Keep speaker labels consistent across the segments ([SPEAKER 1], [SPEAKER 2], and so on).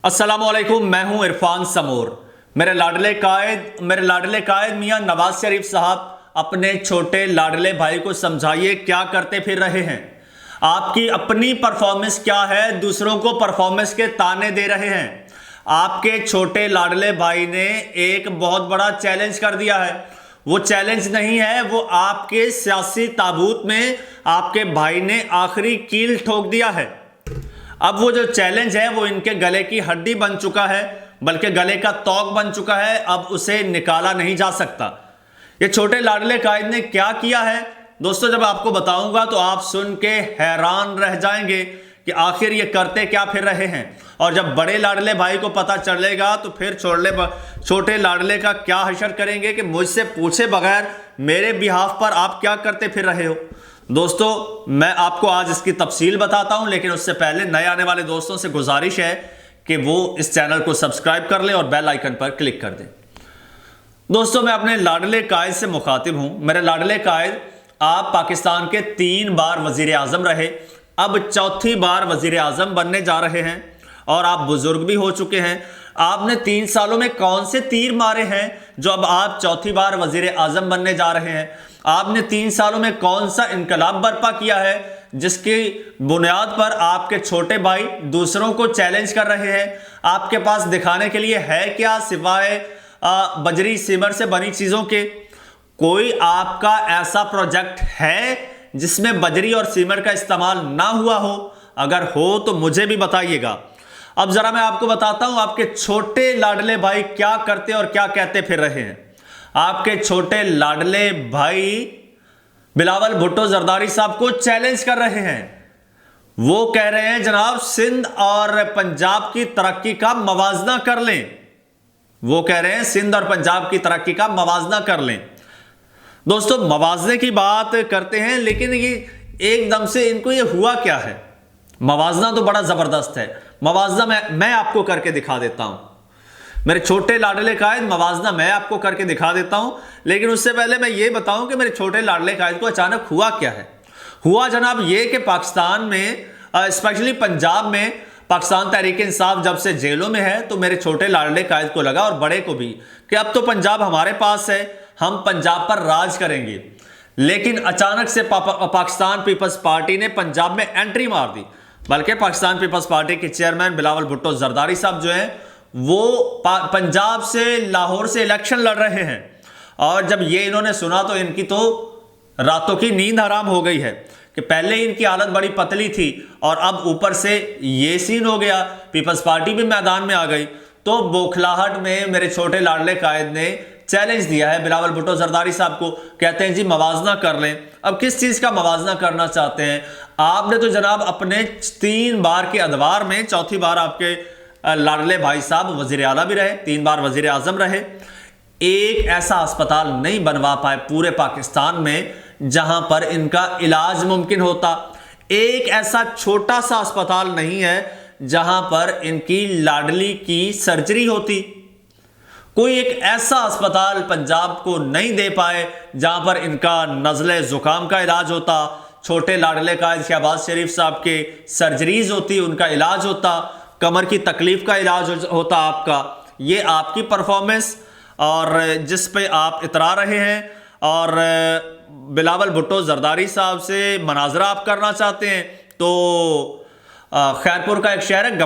[SPEAKER 1] अस्सलामुअलैकुम, मैं हूं इरफान समूर। मेरे लाडले कायद मियां नवाज शरीफ साहब अपने छोटे लाडले भाई को समझाइए क्या करते फिर रहे हैं। आपकी अपनी परफॉर्मेंस क्या है, दूसरों को परफॉर्मेंस के ताने दे रहे हैं। आपके छोटे लाडले भाई ने एक बहुत बड़ा चैलेंज कर दिया है। वो चैलेंज नहीं है, वो आपके सियासी ताबूत में आपके भाई ने आखिरी कील ठोक दिया है। अब वो जो चैलेंज है वो इनके गले की हड्डी बन चुका है, बल्कि गले का तौक बन चुका है। अब उसे निकाला नहीं जा सकता। ये छोटे लाडले कायद ने क्या किया है दोस्तों, जब आपको बताऊंगा तो आप सुन के हैरान रह जाएंगे कि आखिर ये करते क्या फिर रहे हैं। और जब बड़े लाडले भाई को पता चलेगा तो फिर छोटे लाडले का क्या हशर करेंगे कि मुझसे पूछे बगैर मेरे बिहाफ पर आप क्या करते फिर रहे हो। दोस्तों, मैं आपको आज इसकी तफसील बताता हूं, लेकिन उससे पहले नए आने वाले दोस्तों से गुजारिश है कि वो इस चैनल को सब्सक्राइब कर लें और बेल आइकन पर क्लिक कर दें। दोस्तों, मैं अपने लाडले कायद से मुखातिब हूं। मेरे लाडले कायद, आप पाकिस्तान के 3 बार वजीर आजम रहे, अब चौथी बार वजीर आजम बनने जा रहे हैं और आप बुजुर्ग भी हो चुके हैं। आपने 3 सालों में कौन से तीर मारे हैं जो अब आप चौथी बार वजीर आजम बनने जा रहे हैं। आपने 3 सालों में कौन सा इनकलाब बर्पा किया है जिसकी बुनियाद पर आपके छोटे भाई दूसरों को चैलेंज कर रहे हैं। आपके पास दिखाने के लिए है क्या सिवाय बजरी सीमेंट से बनी चीजों के। कोई आपका ऐसा प्रोजेक्ट है जिसमें बजरी और सीमेंट का इस्तेमाल ना हुआ हो? अगर हो तो मुझे भी बताइएगा। अब जरा मैं आपको बताता हूं आपके छोटे लाडले भाई क्या करते और क्या कहते फिर रहे हैं। आपके छोटे लाडले भाई बिलावल भुट्टो जरदारी साहब को चैलेंज कर रहे हैं। वो कह रहे हैं जनाब सिंध और पंजाब की तरक्की का मवाजना कर लें। वो कह रहे हैं सिंध और पंजाब की तरक्की का मवाजना कर लें। दोस्तों, मवाजने की बात करते हैं, लेकिन ये एकदम से इनको ये हुआ क्या है। मवाजना तो बड़ा जबरदस्त है। मवाजना मैं आपको करके दिखा देता हूं। मेरे छोटे लाडले कायद, मवाजना मैं आपको करके दिखा देता हूं, लेकिन उससे पहले मैं ये बताऊं कि मेरे छोटे लाडले कायद को अचानक हुआ क्या है। हुआ जनाब ये कि पाकिस्तान में, स्पेशली पंजाब में, पाकिस्तान तहरीक इंसाफ जब से जेलों में है तो मेरे छोटे लाडले कायद को लगा और बड़े को भी कि अब तो पंजाब हमारे पास है, हम पंजाब पर राज करेंगे। लेकिन अचानक से पाकिस्तान पीपल्स पार्टी ने पंजाब में एंट्री मार दी। बल्कि पाकिस्तान पीपल्स पार्टी के चेयरमैन बिलावल भुट्टो जरदारी साहब जो हैं वो पंजाब से, लाहौर से इलेक्शन लड़ रहे हैं। और जब ये इन्होंने सुना तो इनकी तो रातों की नींद हराम हो गई है कि पहले इनकी हालत बड़ी पतली थी और अब ऊपर से ये सीन हो गया, पीपल्स पार्टी भी मैदान में आ गई। तो बौखलाहट में मेरे छोटे लाडले कायद ने चैलेंज दिया है बिलावल भुट्टो जरदारी साहब को। कहते हैं जी मवाजना कर लें। अब किस चीज का मवाजना करना चाहते हैं? आपने तो जनाब अपने 3 बार के अदवार में चौथी बार आपके लाडले भाई साहब वजीर आला भी रहे, 3 बार वजीर आजम रहे। एक ऐसा अस्पताल नहीं बनवा पाए पूरे पाकिस्तान में जहां पर इनका इलाज मुमकिन होता। एक ऐसा छोटा सा अस्पताल नहीं है जहां पर इनकी लाडली की सर्जरी होती। कोई एक ऐसा अस्पताल पंजाब को नहीं दे पाए जहां पर इनका नज़ले जुकाम का इलाज होता, छोटे लाडले कायद शहबाज शरीफ साहब के सर्जरीज होती, उनका इलाज होता, कमर की तकलीफ का इलाज होता आपका। ये आपकी परफॉर्मेंस और जिस पे आप इतरा रहे हैं और बिलावल भुट्टो जरदारी साहब से मनाजरा आप करना चाहते हैं। तो खैरपुर का एक शहर है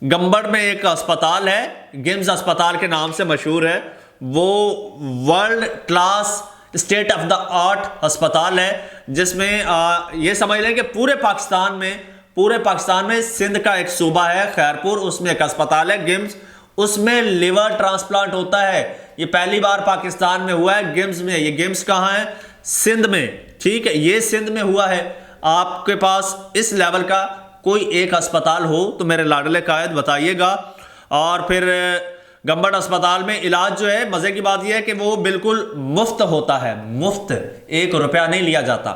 [SPEAKER 1] गंबड़ में एक अस्पताल है, गिम्स अस्पताल के नाम से मशहूर है। वो world class state of the art अस्पताल है, जिसमें ये समझ लें कि पूरे पाकिस्तान में सिंध का एक सूबा है खैरपुर, उसमें एक अस्पताल है गिम्स, उसमें लिवर ट्रांसप्लांट होता है। ये पहली बार पाकिस्तान में हुआ है गिम्स में। ये गिम्स कहाँ है? सिंध में। ठीक है, ये सिंध में हुआ है। आपके पास इस लेवल का कोई एक अस्पताल हो तो मेरे लाडले कायद बताइएगा। और फिर गंबड़ अस्पताल में इलाज जो है, मजे की बात यह है कि वो बिल्कुल मुफ्त होता है, मुफ्त, 1 रुपया नहीं लिया जाता।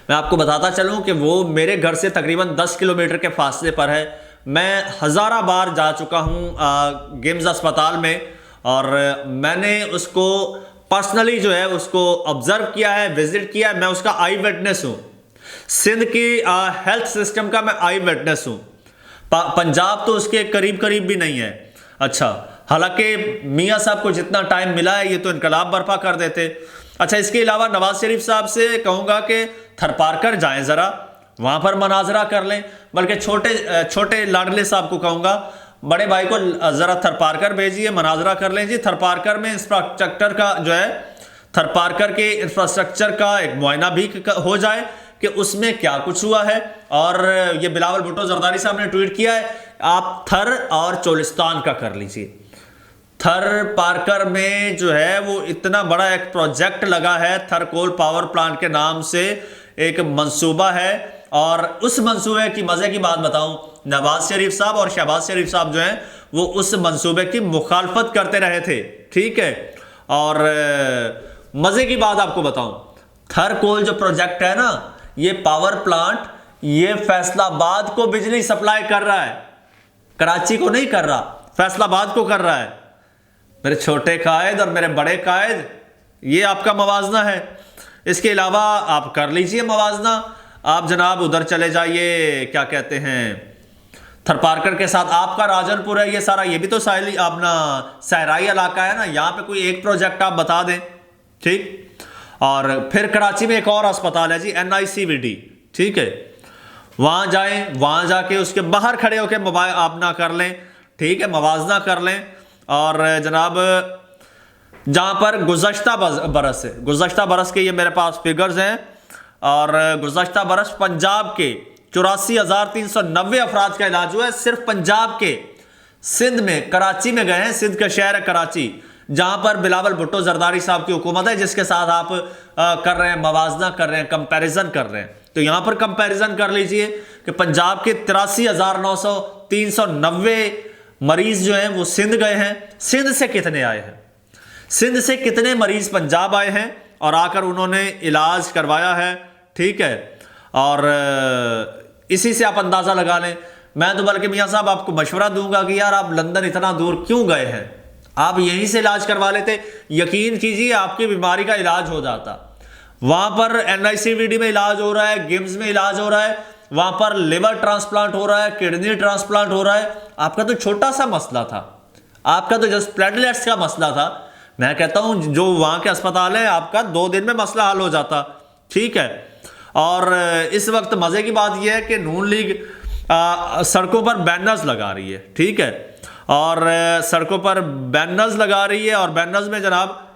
[SPEAKER 1] मैं आपको बताता चलूं कि वो मेरे घर से तकरीबन 10 किलोमीटर के फासले पर है। मैं हज़ारा बार जा चुका हूं गिम्स अस्पताल में और मैंने उसको पर्सनली जो है उसको ऑब्जर्व किया है, विजिट किया है। मैं उसका आई विटनेस हूं। सिंध की हेल्थ सिस्टम का मैं आई विटनेस हूं। पंजाब तो उसके करीब करीब भी नहीं है। अच्छा, हालांकि मियाँ साहब को जितना टाइम मिला है ये तो इनकलाब बर्पा कर देते। अच्छा, इसके अलावा नवाज शरीफ साहब से कहूँगा कि थरपारकर जाएं, ज़रा वहाँ पर मनाजरा कर लें। बल्कि छोटे छोटे लाडले साहब को कहूँगा, बड़े भाई को ज़रा थरपारकर भेजिए, मनाजरा कर लें जी। थरपारकर में इंफ्रास्ट्रक्चर का जो है, थरपारकर के इंफ्रास्ट्रक्चर का एक मुआयना भी हो जाए कि उसमें क्या कुछ हुआ है। और ये बिलावल भुट्टो जरदारी साहब ने ट्वीट किया है, आप थर और चोलिस्तान का कर लीजिए। थर पारकर में जो है वो इतना बड़ा एक प्रोजेक्ट लगा है, थर कोल पावर प्लांट के नाम से एक मंसूबा है। और उस मंसूबे की मजे की बात बताऊं, नवाज शरीफ साहब और शहबाज शरीफ साहब जो हैं वो उस मंसूबे की मुखालफत करते रहे थे, ठीक है। और मजे की बात आपको बताऊं, थर कोल जो प्रोजेक्ट है ना, ये पावर प्लांट ये फैसलाबाद को बिजली सप्लाई कर रहा है, कराची को नहीं कर रहा, फैसलाबाद को कर रहा है। मेरे छोटे कायद और मेरे बड़े कायद, ये आपका मवाजना है। इसके अलावा आप कर लीजिए मवाजना, आप जनाब उधर चले जाइए, क्या कहते हैं, थरपारकर के साथ आपका राजनपुर है ये सारा, ये भी तो साहिली अपना सहराई इलाका है ना, यहाँ पे कोई एक प्रोजेक्ट आप बता दें, ठीक। और फिर कराची में एक और अस्पताल है जी, NICVD, ठीक है, वहाँ जाएं, वहाँ जाके उसके बाहर खड़े होकर मोबाइल आप ना कर लें, ठीक है, मवाजना कर लें। और जनाब जहाँ पर गुज़श्ता बरस के ये मेरे पास फिगर्स हैं, और गुज़श्ता बरस पंजाब के 84,390 अफराद का इलाज हुआ है, सिर्फ पंजाब के। सिंध में कराची में गए हैं, सिंध का शहर है कराची, जहां पर बिलावल भुट्टो जरदारी साहब की हुकूमत है, जिसके साथ आप कर रहे हैं मवाजना कर रहे हैं, कंपैरिजन कर रहे हैं। तो यहां पर कंपैरिजन कर लीजिए कि पंजाब के 83,390 मरीज जो हैं वो सिंध गए हैं। सिंध से कितने आए हैं, सिंध से कितने मरीज पंजाब आए हैं और आकर उन्होंने इलाज करवाया है, ठीक है। और इसी से आप अंदाजा लगा लें। मैं तो बल्कि मियाँ साहब आपको मशवरा दूंगा कि यार आप लंदन इतना दूर क्यों गए हैं, आप यहीं से इलाज करवा लेते। यकीन कीजिए आपकी बीमारी का इलाज हो जाता। वहां पर NICVD में इलाज हो रहा है, GIMS में इलाज हो रहा है, वहां पर लिवर ट्रांसप्लांट हो रहा है, किडनी ट्रांसप्लांट हो रहा है। आपका तो छोटा सा मसला था, आपका तो जस्ट प्लेटलेट्स का मसला था। मैं कहता हूं जो वहां के अस्पताल है, आपका 2 दिन में मसला हल हो जाता, ठीक है। और इस वक्त मजे की बात यह है कि नून लीग सड़कों पर बैनर्स लगा रही है, ठीक है, और सड़कों पर बैनर्स लगा रही है, और बैनर्स में जनाब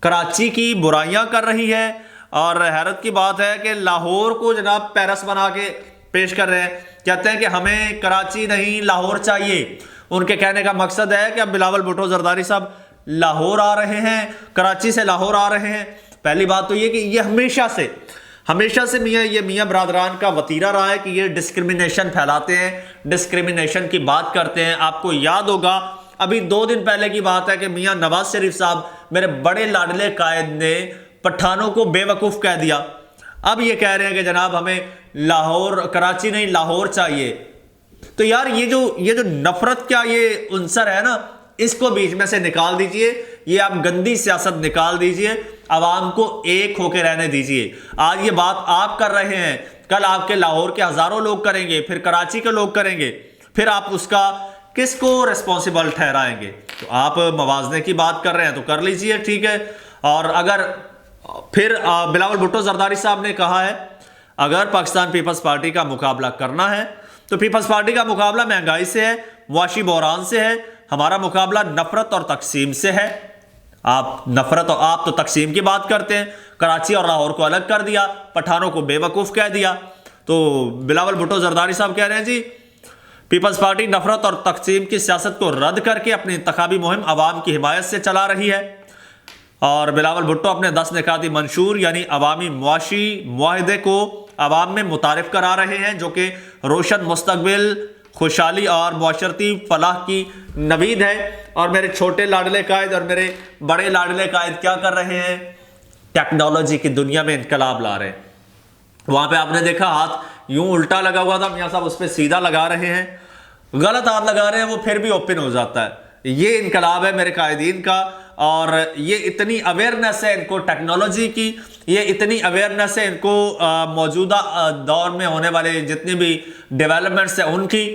[SPEAKER 1] कराची की बुराइयां कर रही है। और हैरत की बात है कि लाहौर को जनाब पेरिस बना के पेश कर रहे हैं, कहते हैं कि हमें कराची नहीं लाहौर चाहिए। उनके कहने का मकसद है कि अब बिलावल भुट्टो जरदारी साहब लाहौर आ रहे हैं, कराची से लाहौर आ रहे हैं। पहली बात तो ये कि ये हमेशा से मियाँ बरादरान का वतीरा रहा है कि ये डिस्क्रिमिनेशन फैलाते हैं, डिस्क्रिमिनेशन की बात करते हैं। आपको याद होगा अभी 2 दिन पहले की बात है कि मियाँ नवाज शरीफ साहब, मेरे बड़े लाडले कायद, ने पठानों को बेवकूफ़ कह दिया। अब ये कह रहे हैं कि जनाब हमें लाहौर, कराची नहीं लाहौर चाहिए। तो यार ये जो नफरत का ये उनसर है ना, इसको बीच में से निकाल दीजिए। ये आप गंदी सियासत निकाल दीजिए, आवाम को एक होकर रहने दीजिए। आज ये बात आप कर रहे हैं, कल आपके लाहौर के हजारों लोग करेंगे, फिर कराची के लोग करेंगे, फिर आप उसका किसको रिस्पॉन्सिबल ठहराएंगे। तो आप मवाजने की बात कर रहे हैं तो कर लीजिए, ठीक है। और अगर फिर बिलावल भुट्टो जरदारी साहब ने कहा है अगर पाकिस्तान पीपल्स पार्टी का मुकाबला करना है तो पीपल्स पार्टी का मुकाबला महंगाई से है, मुआशी बहरान से है, हमारा मुकाबला नफरत और तकसीम से है। आप नफरत और आप तो तकसीम की बात करते हैं, कराची और लाहौर को अलग कर दिया, पठानों को बेवकूफ़ कह दिया। तो बिलावल भुट्टो जरदारी साहब कह रहे हैं जी पीपल्स पार्टी नफरत और तकसीम की सियासत को रद्द करके अपनी इंतखाबी मुहिम आवाम की हिमायत से चला रही है। और बिलावल भुट्टो अपने 10 निकाती मंशूर यानी अवामी मुआशी मुआहदे को आवाम में मुतारिफ करा रहे हैं, जो कि रोशन मुस्तकबिल, खुशहाली और मुआशरती फलाह की नवीद है। और मेरे छोटे लाडले कायद और मेरे बड़े लाडले कायद क्या कर रहे हैं, टेक्नोलॉजी की दुनिया में इनकलाब ला रहे हैं। वहां पे आपने देखा हाथ यूं उल्टा लगा हुआ था, मियां साहब उस पर सीधा लगा रहे हैं, गलत हाथ लगा रहे हैं, वो फिर भी ओपन हो जाता है। ये इनकलाब है मेरे कायदीन का। और ये इतनी अवेयरनेस है इनको टेक्नोलॉजी की, ये इतनी अवेयरनेस है इनको मौजूदा दौर में होने वाले जितनी भी डेवलपमेंट्स है उनकी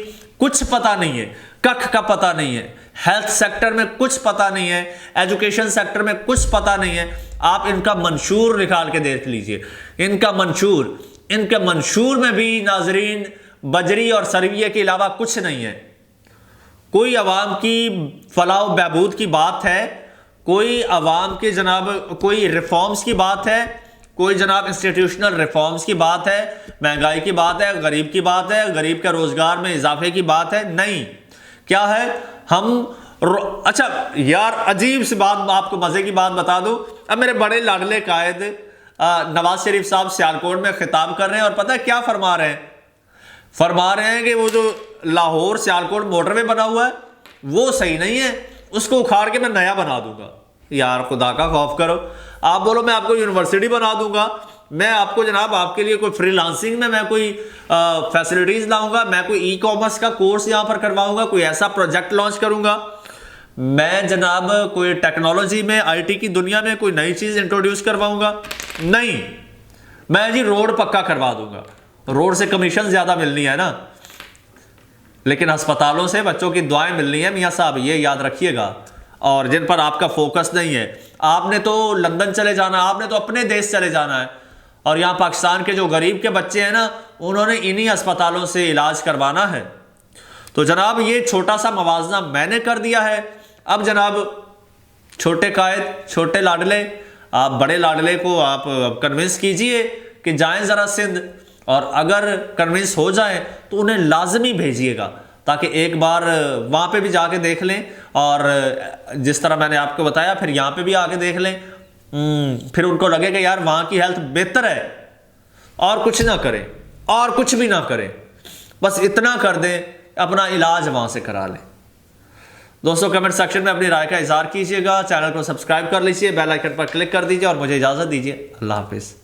[SPEAKER 1] कुछ पता नहीं है, कख का पता नहीं है। हेल्थ सेक्टर में कुछ पता नहीं है, एजुकेशन सेक्टर में कुछ पता नहीं है। आप इनका मंशूर निकाल के देख लीजिए, इनके मंशूर में भी नाजरीन बजरी और सरविये के अलावा कुछ नहीं है। कोई अवाम की फलाह बहबूद की बात है, कोई अवाम के जनाब कोई रिफॉर्म्स की बात है, कोई जनाब इंस्टीट्यूशनल रिफॉर्म्स की बात है, महंगाई की बात है, गरीब की बात है, गरीब के रोजगार में इजाफे की बात है। नहीं, क्या है अच्छा यार, अजीब सी बात, आपको मजे की बात बता दूं। अब मेरे बड़े लाडले कायद नवाज शरीफ साहब सियालकोट में खिताब कर रहे हैं और पता है क्या फरमा रहे हैं? फरमा रहे हैं कि वो जो लाहौर सियालकोट मोटरवे बना हुआ है वो सही नहीं है, उसको उखाड़ के मैं नया बना दूंगा। यार खुदा का खौफ करो, आप बोलो मैं आपको यूनिवर्सिटी बना दूंगा, मैं आपको जनाब आपके लिए कोई फ्रीलांसिंग में मैं कोई फैसिलिटीज लाऊंगा, मैं कोई ई कॉमर्स का कोर्स यहां पर करवाऊंगा, कोई ऐसा प्रोजेक्ट लॉन्च करूंगा, मैं जनाब कोई टेक्नोलॉजी में आईटी की दुनिया में कोई नई चीज इंट्रोड्यूस करवाऊंगा। नहीं, मैं जी रोड पक्का करवा दूंगा। रोड से कमीशन ज्यादा मिलनी है ना, लेकिन अस्पतालों से बच्चों की दुआएं मिलनी है मियां साहब, ये याद रखिएगा। और जिन पर आपका फोकस नहीं है, आपने तो लंदन चले जाना, आपने तो अपने देश चले जाना है, और यहां पाकिस्तान के जो गरीब के बच्चे हैं ना, उन्होंने इन्हीं अस्पतालों से इलाज करवाना है। तो जनाब ये छोटा सा मवाजना मैंने कर दिया है। अब जनाब छोटे कायद, छोटे लाडले, आप बड़े लाडले को आप कन्विंस कीजिए कि जाएं जरा सिंध, और अगर कन्विंस हो जाए तो उन्हें लाजमी भेजिएगा, ताकि एक बार वहाँ पे भी जाके देख लें, और जिस तरह मैंने आपको बताया फिर यहाँ पे भी आके देख लें। फिर उनको लगे कि यार वहाँ की हेल्थ बेहतर है, और कुछ ना करें, और कुछ भी ना करें, बस इतना कर दें, अपना इलाज वहाँ से करा लें। दोस्तों कमेंट सेक्शन में अपनी राय का इजहार कीजिएगा, चैनल को सब्सक्राइब कर लीजिए, बेल आइकन पर क्लिक कर दीजिए, और मुझे इजाज़त दीजिए। अल्लाह हाफिज़।